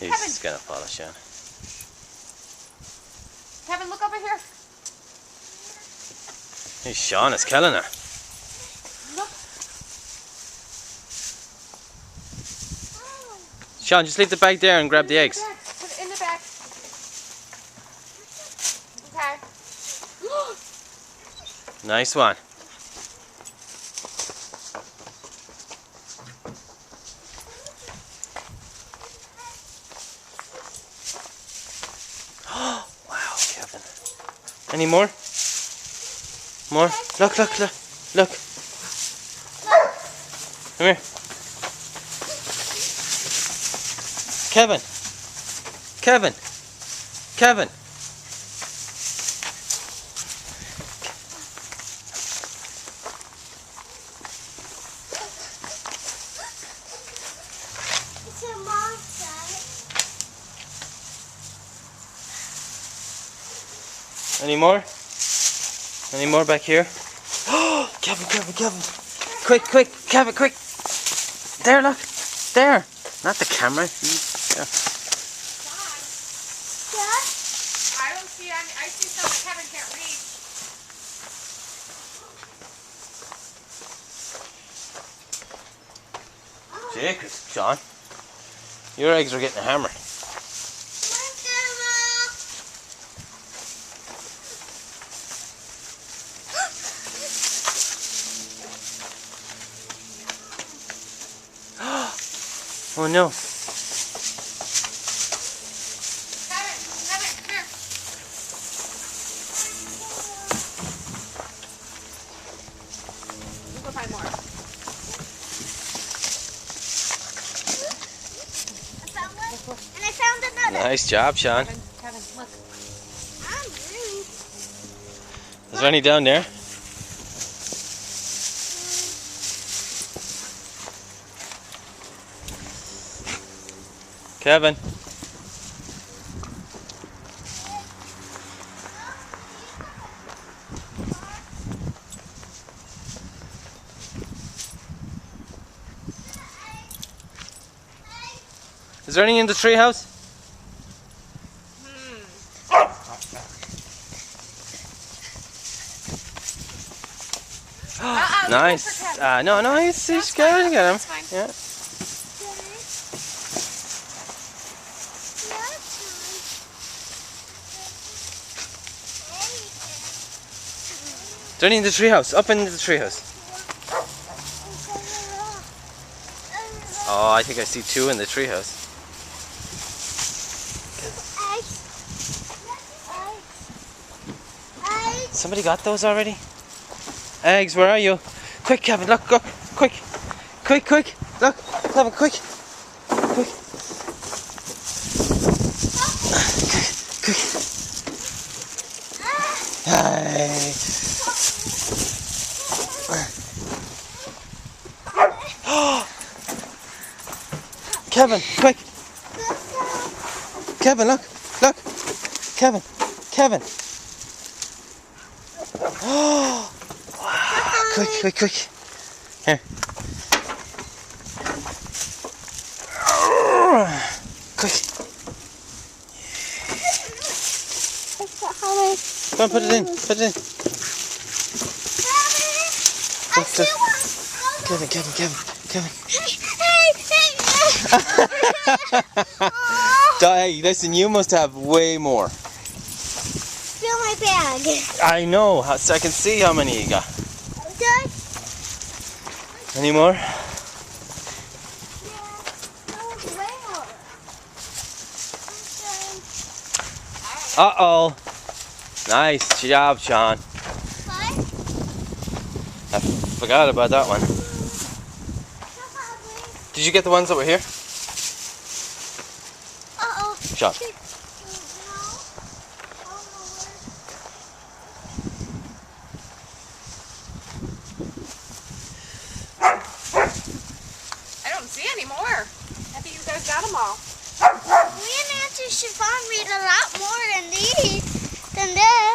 He's gonna follow Sean. Kevin, look over here. Hey, Sean is killing her. Look. Sean, just leave the bag there and grab the eggs. Put it in the bag. Okay. Nice one. Wow, Kevin. Any more? More? Look, look, look, look. Come here. Kevin. Kevin. Kevin. It's a monster. Any more? Any more back here? Oh, Kevin, Kevin, Kevin. Quick, quick, Kevin, quick. There, look. There. Not the camera. Yeah. Dad? I don't see any. I see some that Kevin can't reach. Jacob, Sean. Your eggs are getting hammered. Oh no. Kevin, Kevin, here. We'll go find more. I found one. And I found another. Nice job, Sean. Kevin, look. I'm really. Is there any down there? Kevin. Is there any in the treehouse? Nice. No, no, he's good. Get him. That's fine. Yeah. Is there any in the treehouse? Up in the treehouse. Oh, I think I see two in the treehouse. Somebody got those already? Eggs, where are you? Quick, Kevin, look, go, quick. Quick, quick, look, Kevin, quick. Quick. Quick. Hey. Kevin, quick. Kevin, look, look. Kevin, Kevin. Oh, wow. Quick, quick, quick. Here. Quick. Come on, put it in. Put it in. Kevin, Kevin, Kevin, Kevin. Hey, listen, you must have way more. Fill my bag. I know. So I can see how many you got. Dad? Any more? Yeah. That was way more. Okay. Uh-oh. Nice job, Sean. What? I forgot about that one. Did you get the ones that were here? Uh-oh. Sean. No. I don't see any more. I think you guys got them all. Me and Nancy Chiffon read a lot more than these, than this.